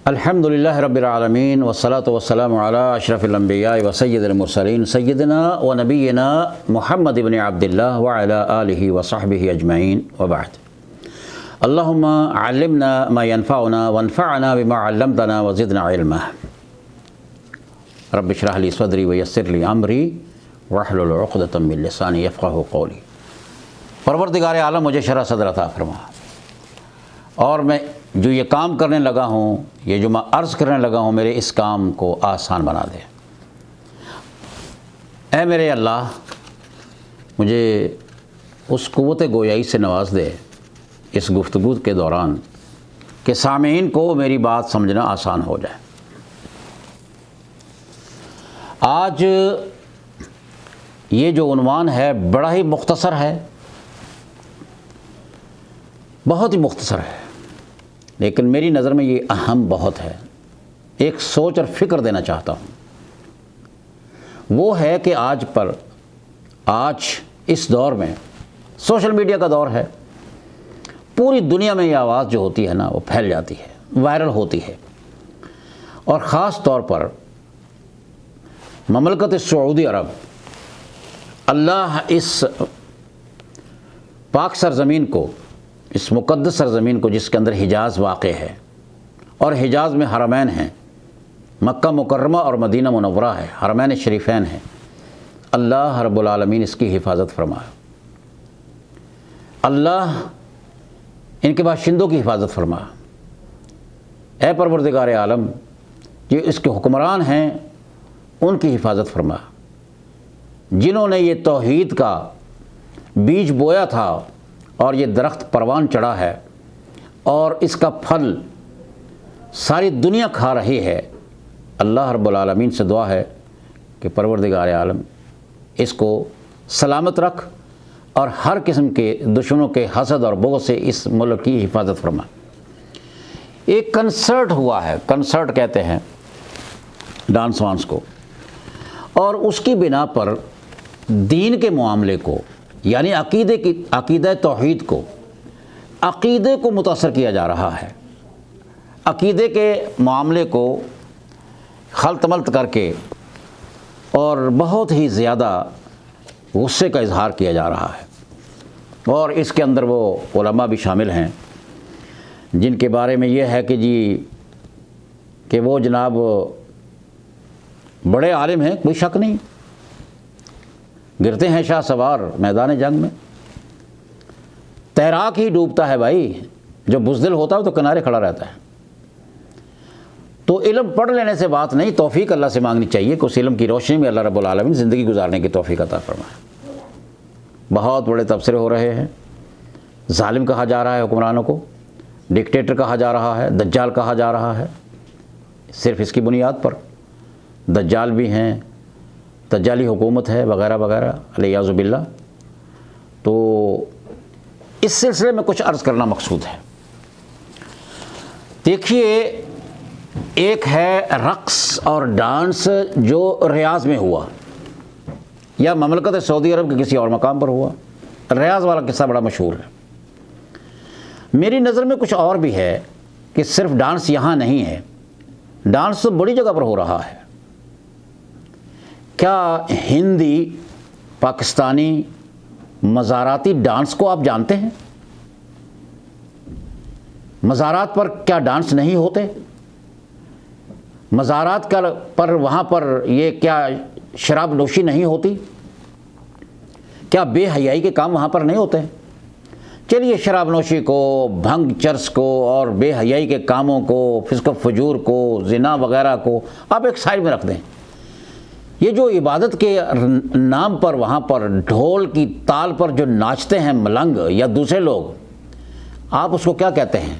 الحمدللہ رب العالمین والصلاة والسلام علی اشرف الانبیاء و سید المرسلین سیدنا و نبینا محمد بن عبداللہ وعلی آلہ وصحبہ اجمعین وبعد۔ اللہم علمنا ما ينفعنا وانفعنا بما علمتنا وزدنا علما۔ رب اشرح لی صدری ویسر لی امری واحلل عقدۃ من لسانی یفقہوا قولی۔ پروردگار عالم مجھے شرح صدر عطا فرما، اور میں جو یہ کام کرنے لگا ہوں، یہ جو میں عرض کرنے لگا ہوں، میرے اس کام کو آسان بنا دے۔ اے میرے اللہ، مجھے اس قوت گویائی سے نواز دے اس گفتگو کے دوران کہ سامعین کو میری بات سمجھنا آسان ہو جائے۔ آج یہ جو عنوان ہے بڑا ہی مختصر ہے، بہت ہی مختصر ہے، لیکن میری نظر میں یہ اہم بہت ہے۔ ایک سوچ اور فکر دینا چاہتا ہوں، وہ ہے کہ آج اس دور میں سوشل میڈیا کا دور ہے، پوری دنیا میں یہ آواز جو ہوتی ہے نا وہ پھیل جاتی ہے، وائرل ہوتی ہے، اور خاص طور پر مملکت سعودی عرب، اللہ اس پاک سرزمین کو، اس مقدس سرزمین کو جس کے اندر حجاز واقع ہے، اور حجاز میں حرمین ہیں، مکہ مکرمہ اور مدینہ منورہ ہے، حرمین شریفین ہیں، اللہ رب العالمین اس کی حفاظت فرمائے، اللہ ان کے باشندوں کی حفاظت فرمائے۔ اے پروردگار عالم، جو اس کے حکمران ہیں ان کی حفاظت فرما، جنہوں نے یہ توحید کا بیج بویا تھا اور یہ درخت پروان چڑھا ہے اور اس کا پھل ساری دنیا کھا رہی ہے۔ اللہ رب العالمین سے دعا ہے کہ پروردگار عالم اس کو سلامت رکھ اور ہر قسم کے دشمنوں کے حسد اور بغض سے اس ملک کی حفاظت فرما۔ ایک کنسرٹ ہوا ہے، کنسرٹ کہتے ہیں ڈانس وانس کو، اور اس کی بنا پر دین کے معاملے کو، یعنی عقیدہ توحید کو، عقیدے کو متاثر کیا جا رہا ہے، عقیدے کے معاملے کو خلط ملط کر کے اور بہت ہی زیادہ غصے کا اظہار کیا جا رہا ہے، اور اس کے اندر وہ علماء بھی شامل ہیں جن کے بارے میں یہ ہے کہ وہ جناب بڑے عالم ہیں، کوئی شک نہیں، گرتے ہیں شاہ سوار میدان جنگ میں، تیراک ہی ڈوبتا ہے بھائی، جو بزدل ہوتا ہے تو کنارے کھڑا رہتا ہے۔ تو علم پڑھ لینے سے بات نہیں، توفیق اللہ سے مانگنی چاہیے کہ اس علم کی روشنی میں اللہ رب العالمین زندگی گزارنے کی توفیق عطا فرمائے۔ بہت بڑے تبصرے ہو رہے ہیں، ظالم کہا جا رہا ہے حکمرانوں کو، ڈکٹیٹر کہا جا رہا ہے، دجال کہا جا رہا ہے، صرف اس کی بنیاد پر دجال بھی ہیں، دجالی حکومت ہے وغیرہ وغیرہ علیاذ باللہ۔ تو اس سلسلے میں کچھ عرض کرنا مقصود ہے۔ دیکھیے، ایک ہے رقص اور ڈانس جو ریاض میں ہوا، یا مملکت سعودی عرب کے کسی اور مقام پر ہوا۔ ریاض والا قصہ بڑا مشہور ہے۔ میری نظر میں کچھ اور بھی ہے کہ صرف ڈانس یہاں نہیں ہے، ڈانس تو بڑی جگہ پر ہو رہا ہے۔ کیا ہندی پاکستانی مزاراتی ڈانس کو آپ جانتے ہیں؟ مزارات پر کیا ڈانس نہیں ہوتے؟ مزارات پر وہاں پر یہ کیا شراب نوشی نہیں ہوتی؟ کیا بے حیائی کے کام وہاں پر نہیں ہوتے ہیں؟ چلیے، شراب نوشی کو، بھنگ چرس کو اور بے حیائی کے کاموں کو، فسق و فجور کو، زنا وغیرہ کو آپ ایک سائڈ میں رکھ دیں۔ یہ جو عبادت کے نام پر وہاں پر ڈھول کی تال پر جو ناچتے ہیں ملنگ یا دوسرے لوگ، آپ اس کو کیا کہتے ہیں؟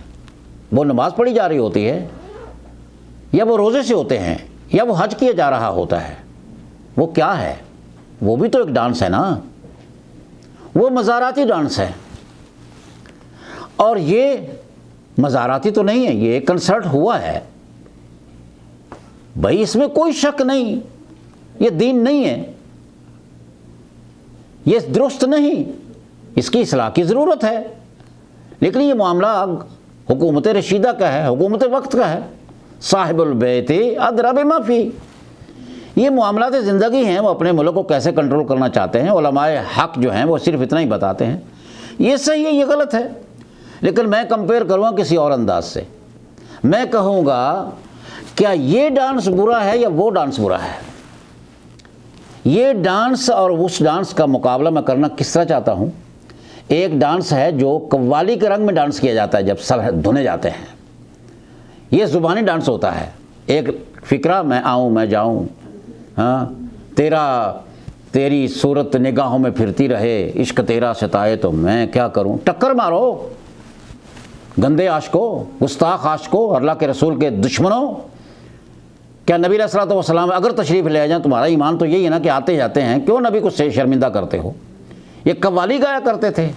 وہ نماز پڑھی جا رہی ہوتی ہے، یا وہ روزے سے ہوتے ہیں، یا وہ حج کیا جا رہا ہوتا ہے؟ وہ کیا ہے؟ وہ بھی تو ایک ڈانس ہے نا، وہ مزاراتی ڈانس ہے۔ اور یہ مزاراتی تو نہیں ہے، یہ ایک کنسرٹ ہوا ہے بھائی، اس میں کوئی شک نہیں، یہ دین نہیں ہے، یہ درست نہیں، اس کی اصلاح کی ضرورت ہے۔ لیکن یہ معاملہ حکومت رشیدہ کا ہے، حکومت وقت کا ہے، صاحب البیت ادری بما فی۔ یہ معاملات زندگی ہیں، وہ اپنے ملک کو کیسے کنٹرول کرنا چاہتے ہیں، علماء حق جو ہیں وہ صرف اتنا ہی بتاتے ہیں، یہ صحیح ہے یہ غلط ہے۔ لیکن میں کمپیئر کروں گا کسی اور انداز سے، میں کہوں گا کیا یہ ڈانس برا ہے یا وہ ڈانس برا ہے؟ یہ ڈانس اور اس ڈانس کا مقابلہ میں کرنا کس طرح چاہتا ہوں۔ ایک ڈانس ہے جو قوالی کے رنگ میں ڈانس کیا جاتا ہے جب سب دھنے جاتے ہیں، یہ زبانی ڈانس ہوتا ہے، ایک فکرہ میں آؤں میں جاؤں، ہاں تیری صورت نگاہوں میں پھرتی رہے، عشق تیرا ستائے تو میں کیا کروں، ٹکر مارو گندے عاشقوں، گستاخ عاشقوں، اللہ کے رسول کے دشمنوں۔ کیا نبی علیہ الصلوۃ والسلام اگر تشریف لے جائیں، تمہارا ایمان تو یہی ہے نا کہ آتے جاتے ہیں، کیوں نبی کو شرمندہ کرتے ہو؟ یہ قوالی گایا کرتے تھے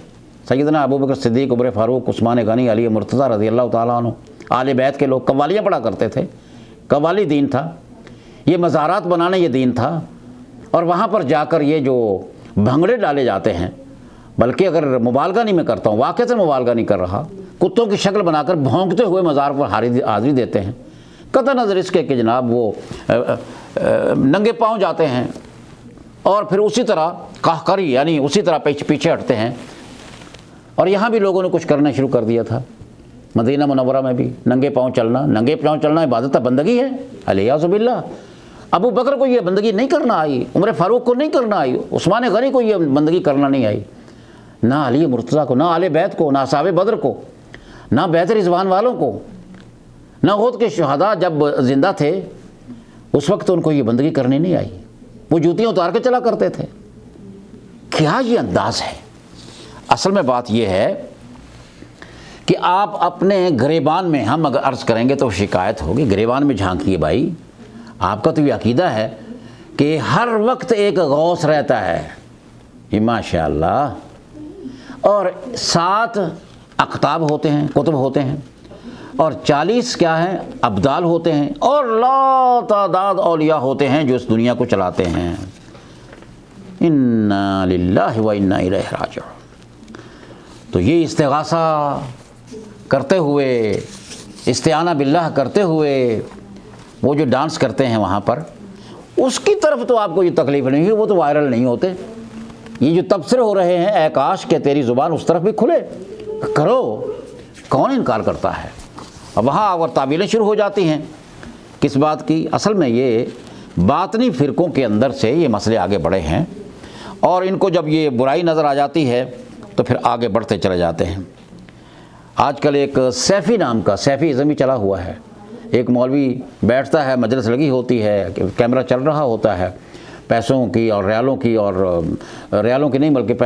سیدنا ابوبکر صدیق، عمر فاروق، عثمان غنی، علی مرتضیٰ رضی اللہ تعالیٰ عنہ، آل بیت کے لوگ قوالیاں پڑھا کرتے تھے۔ قوالی دین تھا، یہ مزارات بنانا یہ دین تھا، اور وہاں پر جا کر یہ جو بھنگڑے ڈالے جاتے ہیں، بلکہ اگر مبالغہ نہیں میں کرتا ہوں، واقعہ سے مبالغہ نہیں کر رہا، کتوں کی شکل بنا کر بھونکتے ہوئے مزار پر حاضری دیتے ہیں، قطع نظر اس کے کہ جناب وہ ننگے پاؤں جاتے ہیں، اور پھر اسی طرح قہقری یعنی اسی طرح پیچھے ہٹتے ہیں۔ اور یہاں بھی لوگوں نے کچھ کرنا شروع کر دیا تھا، مدینہ منورہ میں بھی ننگے پاؤں چلنا عبادت بندگی ہے، علیہ باللہ۔ ابو بکر کو یہ بندگی نہیں کرنا آئی، عمر فاروق کو نہیں کرنا آئی، عثمان غنی کو یہ بندگی کرنا نہیں آئی، نہ علی مرتضیٰ کو، نہ آل بیت کو، نہ اصحاب بدر کو، نہ بیت رضوان والوں کو، نہ احد کے شہداء جب زندہ تھے اس وقت ان کو یہ بندگی کرنی نہیں آئی، وہ جوتیاں اتار کے چلا کرتے تھے۔ کیا یہ انداز ہے؟ اصل میں بات یہ ہے کہ آپ اپنے گریبان میں، ہم اگر عرض کریں گے تو شکایت ہوگی، گریبان میں جھانکیے بھائی، آپ کا تو یہ عقیدہ ہے کہ ہر وقت ایک غوث رہتا ہے، یہ ماشاء اللہ، اور 7 اقطاب ہوتے ہیں، کتب ہوتے ہیں، اور 40 کیا ہیں ابدال ہوتے ہیں، اور لا تعداد اولیاء ہوتے ہیں جو اس دنیا کو چلاتے ہیں۔ انا للہ و انا الیہ راجعون۔ تو یہ استغاثہ کرتے ہوئے، استعانہ باللہ کرتے ہوئے وہ جو ڈانس کرتے ہیں وہاں پر، اس کی طرف تو آپ کو یہ تکلیف نہیں ہے، وہ تو وائرل نہیں ہوتے۔ یہ جو تبصرے ہو رہے ہیں، اے کاش کہ تیری زبان اس طرف بھی کھلے، کرو، کون انکار کرتا ہے؟ اب وہاں اور تعویلیں شروع ہو جاتی ہیں کس بات کی؟ اصل میں یہ باطنی فرقوں کے اندر سے یہ مسئلے آگے بڑھے ہیں، اور ان کو جب یہ برائی نظر آ جاتی ہے تو پھر آگے بڑھتے چلے جاتے ہیں۔ آج کل ایک سیفی نام کا سیفی ازم ہی چلا ہوا ہے، ایک مولوی بیٹھتا ہے، مجلس لگی ہوتی ہے، کیمرہ چل رہا ہوتا ہے، پیسوں کی اور ریالوں کی، اور ریالوں کی نہیں بلکہ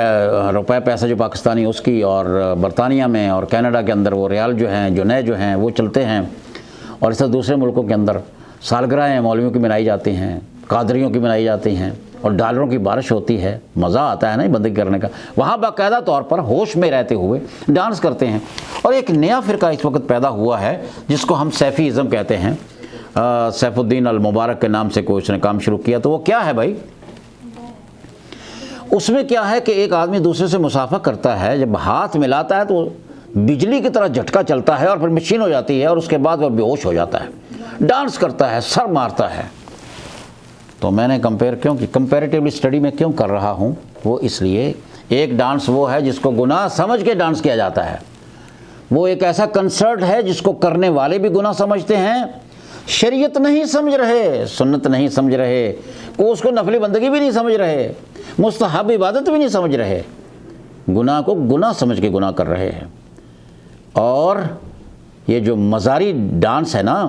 روپے پیسہ جو پاکستانی اس کی، اور برطانیہ میں اور کینیڈا کے اندر وہ ریال جو ہیں جو نئے جو ہیں وہ چلتے ہیں، اور اس طرح دوسرے ملکوں کے اندر سالگرہیں مولویوں کی منائی جاتی ہیں، قادریوں کی منائی جاتی ہیں، اور ڈالروں کی بارش ہوتی ہے، مزہ آتا ہے نا بندگی کرنے کا۔ وہاں باقاعدہ طور پر ہوش میں رہتے ہوئے ڈانس کرتے ہیں، اور ایک نیا فرقہ اس وقت پیدا ہوا ہے جس کو ہم سیفی ازم کہتے ہیں۔ سیف الدین المبارک کے نام سے کوئی اس نے کام شروع کیا، تو وہ کیا ہے بھائی؟ اس میں کیا ہے کہ ایک آدمی دوسرے سے مصافحہ کرتا ہے، جب ہاتھ ملاتا ہے تو بجلی کی طرح جھٹکا چلتا ہے، اور پھر مشین ہو جاتی ہے، اور اس کے بعد وہ بے ہوش ہو جاتا ہے، ڈانس کرتا ہے، سر مارتا ہے۔ تو میں نے کمپیریٹیولی اسٹڈی میں کیوں کر رہا ہوں؟ وہ اس لیے، ایک ڈانس وہ ہے جس کو گناہ سمجھ کے ڈانس کیا جاتا ہے، وہ ایک ایسا کنسرٹ ہے جس کو کرنے والے بھی گناہ سمجھتے ہیں، شریعت نہیں سمجھ رہے، سنت نہیں سمجھ رہے، کو اس کو نفلی بندگی بھی نہیں سمجھ رہے، مستحب عبادت بھی نہیں سمجھ رہے، گناہ کو گناہ سمجھ کے گناہ کر رہے ہیں۔ اور یہ جو مزاری ڈانس ہے نا،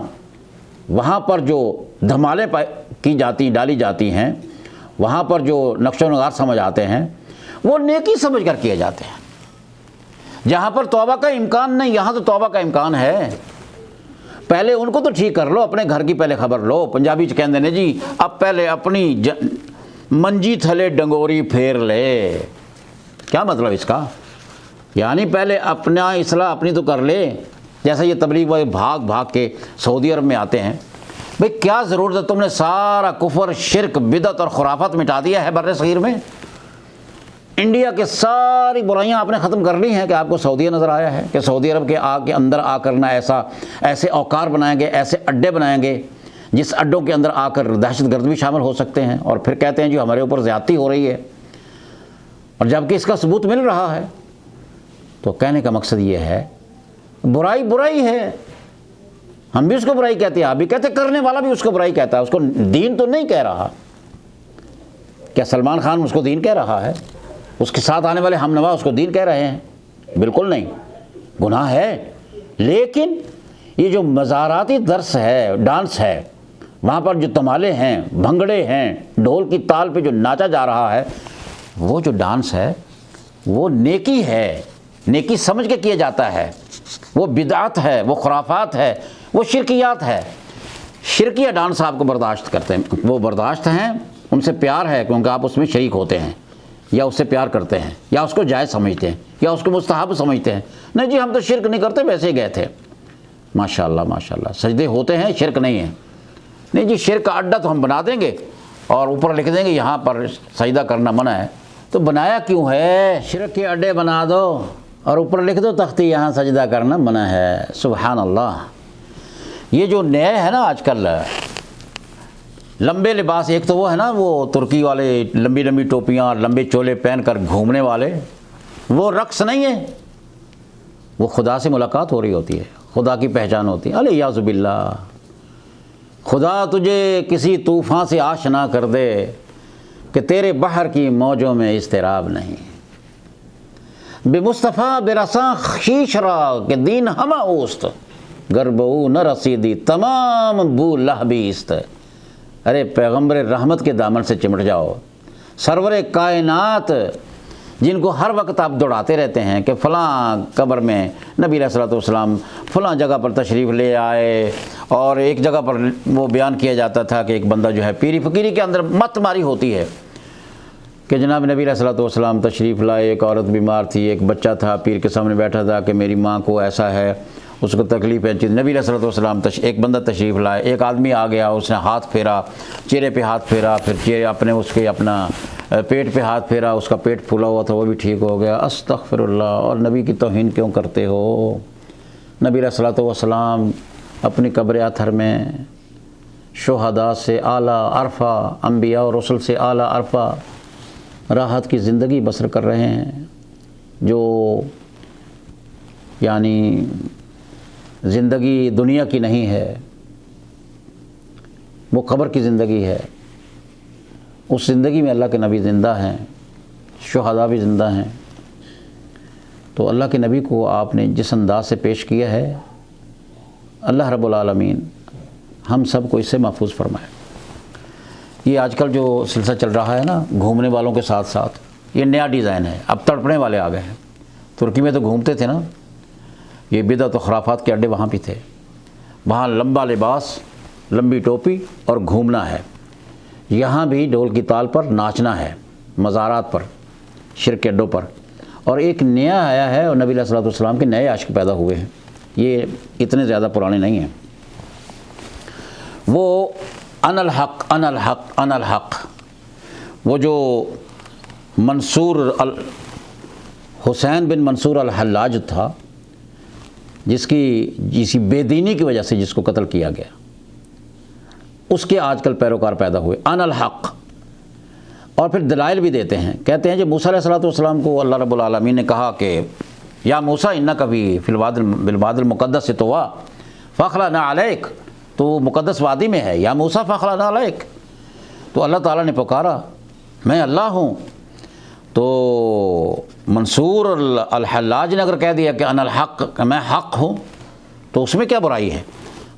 وہاں پر جو دھمالیں ڈالی جاتی ہیں، وہاں پر جو نقش و نگار سمجھ آتے ہیں، وہ نیکی سمجھ کر کیے جاتے ہیں۔ جہاں پر توبہ کا امکان نہیں، یہاں تو توبہ کا امکان ہے۔ پہلے ان کو تو ٹھیک کر لو، اپنے گھر کی پہلے خبر لو۔ پنجابی چ کہندے نے جی اب پہلے اپنی منجی تھلے ڈنگوری پھیر لے۔ کیا مطلب اس کا؟ یعنی پہلے اپنا اصلاح اپنی تو کر لے، جیسا یہ تبلیغ والے بھاگ کے سعودی عرب میں آتے ہیں۔ بھئی کیا ضرورت ہے؟ تم نے سارا کفر، شرک، بدعت اور خرافات مٹا دیا ہے بر صغیر میں، انڈیا کے ساری برائیاں آپ نے ختم کر لی ہیں کہ آپ کو سعودیہ نظر آیا ہے کہ سعودی عرب کے اندر آ کر نہ ایسے اوقار بنائیں گے، ایسے اڈے بنائیں گے جس اڈوں کے اندر آ کر دہشت گرد بھی شامل ہو سکتے ہیں، اور پھر کہتے ہیں جو ہمارے اوپر زیادتی ہو رہی ہے، اور جبکہ اس کا ثبوت مل رہا ہے۔ تو کہنے کا مقصد یہ ہے برائی برائی ہے، ہم بھی اس کو برائی کہتے ہیں، آپ بھی کہتے ہیں، کرنے والا بھی اس کو برائی کہتا ہے، اس کو دین تو نہیں کہہ رہا۔ کیا سلمان خان اس کو دین کہہ رہا ہے؟ اس کے ساتھ آنے والے ہم نوا اس کو دین کہہ رہے ہیں؟ بالکل نہیں، گناہ ہے۔ لیکن یہ جو مزاراتی درس ہے، ڈانس ہے، وہاں پر جو تمالے ہیں، بھنگڑے ہیں، ڈھول کی تال پہ جو ناچا جا رہا ہے، وہ جو ڈانس ہے وہ نیکی ہے، نیکی سمجھ کے کیا جاتا ہے، وہ بدعت ہے، وہ خرافات ہے، وہ شرکیات ہے۔ شرکیہ ڈانس آپ کو برداشت کرتے ہیں، وہ برداشت ہیں، ان سے پیار ہے کیونکہ آپ اس میں شریک ہوتے ہیں، یا اس سے پیار کرتے ہیں، یا اس کو جائز سمجھتے ہیں، یا اس کو مستحب سمجھتے ہیں۔ نہیں جی ہم تو شرک نہیں کرتے، ویسے ہی گئے تھے۔ ماشاءاللہ ماشاءاللہ، سجدے ہوتے ہیں، شرک نہیں ہے۔ نہیں جی شرک کا اڈا تو ہم بنا دیں گے اور اوپر لکھ دیں گے یہاں پر سجدہ کرنا منع ہے، تو بنایا کیوں ہے؟ شرک کے اڈے بنا دو اور اوپر لکھ دو تختی یہاں سجدہ کرنا منع ہے۔ سبحان اللہ۔ یہ جو نئے ہے نا آج کل لمبے لباس، ایک تو وہ ہے نا وہ ترکی والے لمبی لمبی ٹوپیاں اور لمبے چولے پہن کر گھومنے والے، وہ رقص نہیں ہے، وہ خدا سے ملاقات ہو رہی ہوتی ہے، خدا کی پہچان ہوتی ہے۔ الیاذ باللہ، خدا تجھے کسی طوفان سے آشنا کر دے کہ تیرے بحر کی موجوں میں اضطراب نہیں۔ بے مصطفیٰ بے رساں خیش را کہ دین ہمہ اوست، گربو نہ رسیدی تمام بو لہبیست۔ ارے پیغمبر رحمت کے دامن سے چمٹ جاؤ، سرور کائنات جن کو ہر وقت آپ دوڑاتے رہتے ہیں کہ فلاں قبر میں نبی علیہ الصلوۃ والسلام فلاں جگہ پر تشریف لے آئے، اور ایک جگہ پر وہ بیان کیا جاتا تھا کہ ایک بندہ جو ہے پیری فقیری کے اندر مت ماری ہوتی ہے کہ جناب نبی علیہ الصلوۃ والسلام تشریف لائے، ایک عورت بیمار تھی، ایک بچہ تھا پیر کے سامنے بیٹھا تھا کہ میری ماں کو ایسا ہے، اس کو تکلیف ہے۔ نبی علیہ الصلوۃ والسلام ایک بندہ تشریف لائے، ایک آدمی آ گیا، اس نے ہاتھ پھیرا، چہرے پہ ہاتھ پھیرا، پھر چہرے اپنا پیٹ پہ ہاتھ پھیرا، اس کا پیٹ پھولا ہوا تھا وہ بھی ٹھیک ہو گیا۔ استغفر اللہ، اور نبی کی توہین کیوں کرتے ہو؟ نبی علیہ الصلوۃ والسلام اپنی قبر اطہر میں شہداء سے اعلیٰ عرفہ، انبیاء اور رسل سے اعلیٰ عرفہ راحت کی زندگی بسر کر رہے ہیں، جو یعنی زندگی دنیا کی نہیں ہے، وہ قبر کی زندگی ہے۔ اس زندگی میں اللہ کے نبی زندہ ہیں، شہداء بھی زندہ ہیں۔ تو اللہ کے نبی کو آپ نے جس انداز سے پیش کیا ہے، اللہ رب العالمین ہم سب کو اس سے محفوظ فرمائے۔ یہ آج کل جو سلسلہ چل رہا ہے نا گھومنے والوں کے ساتھ ساتھ، یہ نیا ڈیزائن ہے، اب تڑپنے والے آ گئے ہیں۔ ترکی میں تو گھومتے تھے نا، یہ بدعت و خرافات کے اڈے وہاں بھی تھے، وہاں لمبا لباس، لمبی ٹوپی اور گھومنا ہے۔ یہاں بھی ڈھول کی تال پر ناچنا ہے، مزارات پر، شرک کے اڈوں پر۔ اور ایک نیا آیا ہے، اور نبی علیہ الصلوۃ والسلام کے نئے عاشق پیدا ہوئے ہیں، یہ اتنے زیادہ پرانے نہیں ہیں۔ وہ ان الحق ان الحق ان الحق، وہ جو حسین بن منصور الحلاج تھا، جس کی بے دینی کی وجہ سے جس کو قتل کیا گیا، اس کے آج کل پیروکار پیدا ہوئے، ان الحق۔ اور پھر دلائل بھی دیتے ہیں، کہتے ہیں جب موسیٰ علیہ الصلوۃ والسلام کو اللہ رب العالمین نے کہا کہ یا موسیٰ انک فی بالوادی المقدس طویٰ فاخلعنا علیک، تو وہ مقدس وادی میں ہے، یا موسیٰ فاخلعنا علیک، تو اللہ تعالیٰ نے پکارا میں اللہ ہوں۔ تو منصور الحلاج نے اگر کہہ دیا کہ انا الحق، کہ میں حق ہوں، تو اس میں کیا برائی ہے؟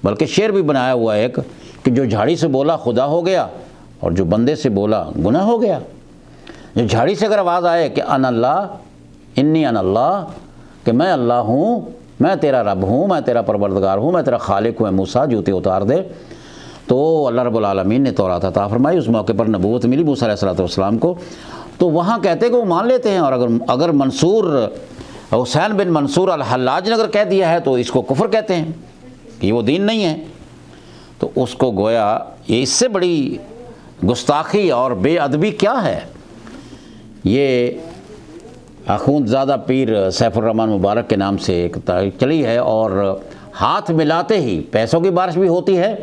بلکہ شعر بھی بنایا ہوا ہے ایک کہ جو جھاڑی سے بولا خدا ہو گیا، اور جو بندے سے بولا گناہ ہو گیا۔ جو جھاڑی سے اگر آواز آئے کہ انا اللہ، انی انا اللہ، کہ میں اللہ ہوں، میں تیرا رب ہوں، میں تیرا پروردگار ہوں، میں تیرا خالق ہوں، موسیٰ جوتے اتار دے، تو اللہ رب العالمین نے تورات عطا فرمائی، اس موقع پر نبوت ملی موسیٰ علیہ الصلوۃ والسلام کو۔ تو وہاں کہتے کہ وہ مان لیتے ہیں، اور اگر حسین بن منصور الحلاج نے اگر کہہ دیا ہے تو اس کو کفر کہتے ہیں کہ وہ دین نہیں ہے۔ تو اس کو گویا یہ اس سے بڑی گستاخی اور بے ادبی کیا ہے؟ یہ آخوند زادہ پیر سیف الرحمن مبارک کے نام سے ایک تحریک چلی ہے، اور ہاتھ ملاتے ہی پیسوں کی بارش بھی ہوتی ہے،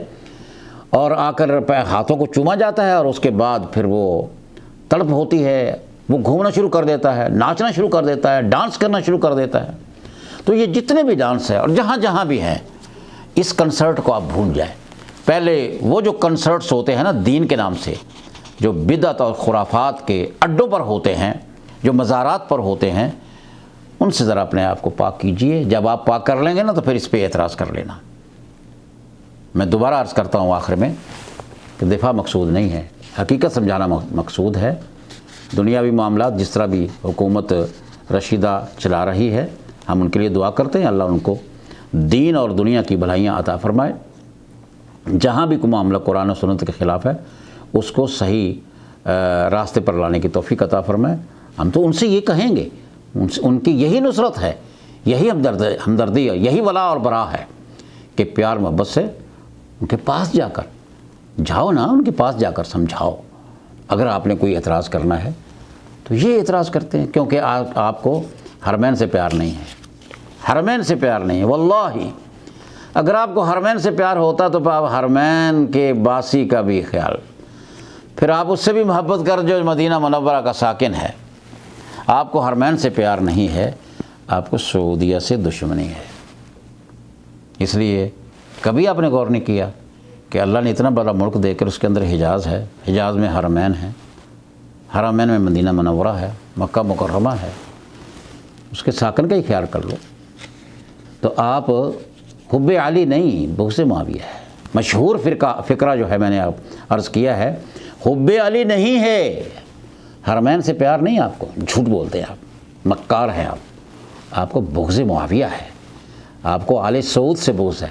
اور آ کر ہاتھوں کو چوما جاتا ہے، اور اس کے بعد پھر وہ تڑپ ہوتی ہے، وہ گھومنا شروع کر دیتا ہے، ناچنا شروع کر دیتا ہے، ڈانس کرنا شروع کر دیتا ہے۔ تو یہ جتنے بھی ڈانس ہیں اور جہاں جہاں بھی ہیں، اس کنسرٹ کو آپ بھول جائیں۔ پہلے وہ جو کنسرٹس ہوتے ہیں نا دین کے نام سے، جو بدعت اور خرافات کے اڈوں پر ہوتے ہیں، جو مزارات پر ہوتے ہیں، ان سے ذرا اپنے آپ کو پاک کیجئے۔ جب آپ پاک کر لیں گے نا تو پھر اس پہ اعتراض کر لینا۔ میں دوبارہ عرض کرتا ہوں آخر میں کہ دفاع مقصود نہیں ہے، حقیقت سمجھانا مقصود ہے۔ دنیاوی معاملات جس طرح بھی حکومت رشیدہ چلا رہی ہے، ہم ان کے لیے دعا کرتے ہیں، اللہ ان کو دین اور دنیا کی بھلائیاں عطا فرمائے۔ جہاں بھی کوئی معاملہ قرآن و سنت کے خلاف ہے، اس کو صحیح راستے پر لانے کی توفیق عطا فرمائے۔ ہم تو ان سے یہ کہیں گے، ان کی یہی نصرت ہے، یہی ہمدردی ہے، یہی ولا اور برا ہے کہ پیار محبت سے ان کے پاس جا کر جاؤ نا، ان کے پاس جا کر سمجھاؤ۔ اگر آپ نے کوئی اعتراض کرنا ہے تو یہ اعتراض کرتے ہیں، کیونکہ آپ کو حرمین سے پیار نہیں ہے، حرمین سے پیار نہیں ہے۔ واللہ اگر آپ کو حرمین سے پیار ہوتا تو آپ حرمین کے باسی کا بھی خیال، پھر آپ اس سے بھی محبت کر جو مدینہ منورہ کا ساکن ہے۔ آپ کو حرمین سے پیار نہیں ہے، آپ کو سعودیہ سے دشمنی ہے۔ اس لیے کبھی آپ نے غور نہیں کیا کہ اللہ نے اتنا بڑا ملک دے کر اس کے اندر حجاز ہے، حجاز میں حرمین ہے، حرمین میں مدینہ منورہ ہے، مکہ مکرمہ ہے، اس کے ساکن کا ہی خیال کر لو۔ تو آپ حب علی نہیں، بغض معاویہ ہے۔ مشہور فقرہ جو ہے میں نے عرض کیا ہے، حب علی نہیں ہے، حرمین سے پیار نہیں آپ کو، جھوٹ بولتے ہیں آپ، مکار ہیں آپ کو بغض معاویہ ہے، آپ کو آل سعود سے بغض ہے،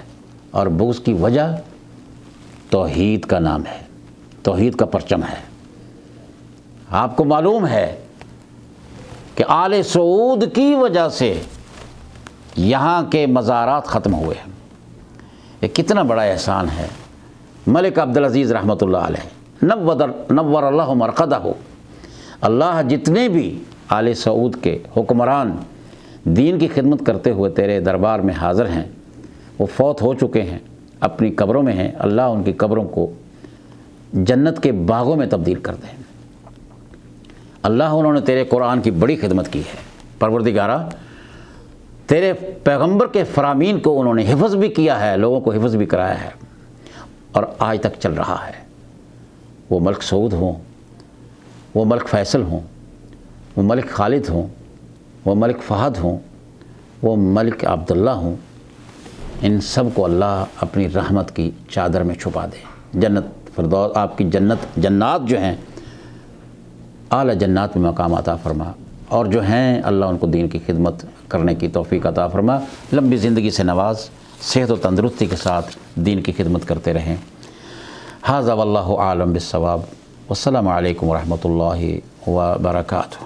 اور بغض کی وجہ توحید کا نام ہے، توحید کا پرچم ہے۔ آپ کو معلوم ہے کہ آل سعود کی وجہ سے یہاں کے مزارات ختم ہوئے ہیں۔ یہ کتنا بڑا احسان ہے۔ ملک عبدالعزیز رحمۃ اللہ علیہ نور اللہ مرقدہ، اللہ جتنے بھی آل سعود کے حکمران دین کی خدمت کرتے ہوئے تیرے دربار میں حاضر ہیں، وہ فوت ہو چکے ہیں، اپنی قبروں میں ہیں، اللہ ان کی قبروں کو جنت کے باغوں میں تبدیل کر دیں۔ اللہ انہوں نے تیرے قرآن کی بڑی خدمت کی ہے، پروردگارہ تیرے پیغمبر کے فرامین کو انہوں نے حفظ بھی کیا ہے، لوگوں کو حفظ بھی کرایا ہے، اور آج تک چل رہا ہے۔ وہ ملک سعود ہوں، وہ ملک فیصل ہوں، وہ ملک خالد ہوں، وہ ملک فہد ہوں، وہ ملک عبداللہ ہوں، ان سب کو اللہ اپنی رحمت کی چادر میں چھپا دے۔ جنت فردوس، آپ کی جنات جو ہیں، اعلیٰ جنات میں مقام عطا فرما، اور جو ہیں اللہ ان کو دین کی خدمت کرنے کی توفیق عطا فرما، لمبی زندگی سے نواز، صحت و تندرستی کے ساتھ دین کی خدمت کرتے رہیں۔ ھذا واللہ اعلم بالصواب، والسلام علیکم ورحمۃ اللہ وبرکاتہ۔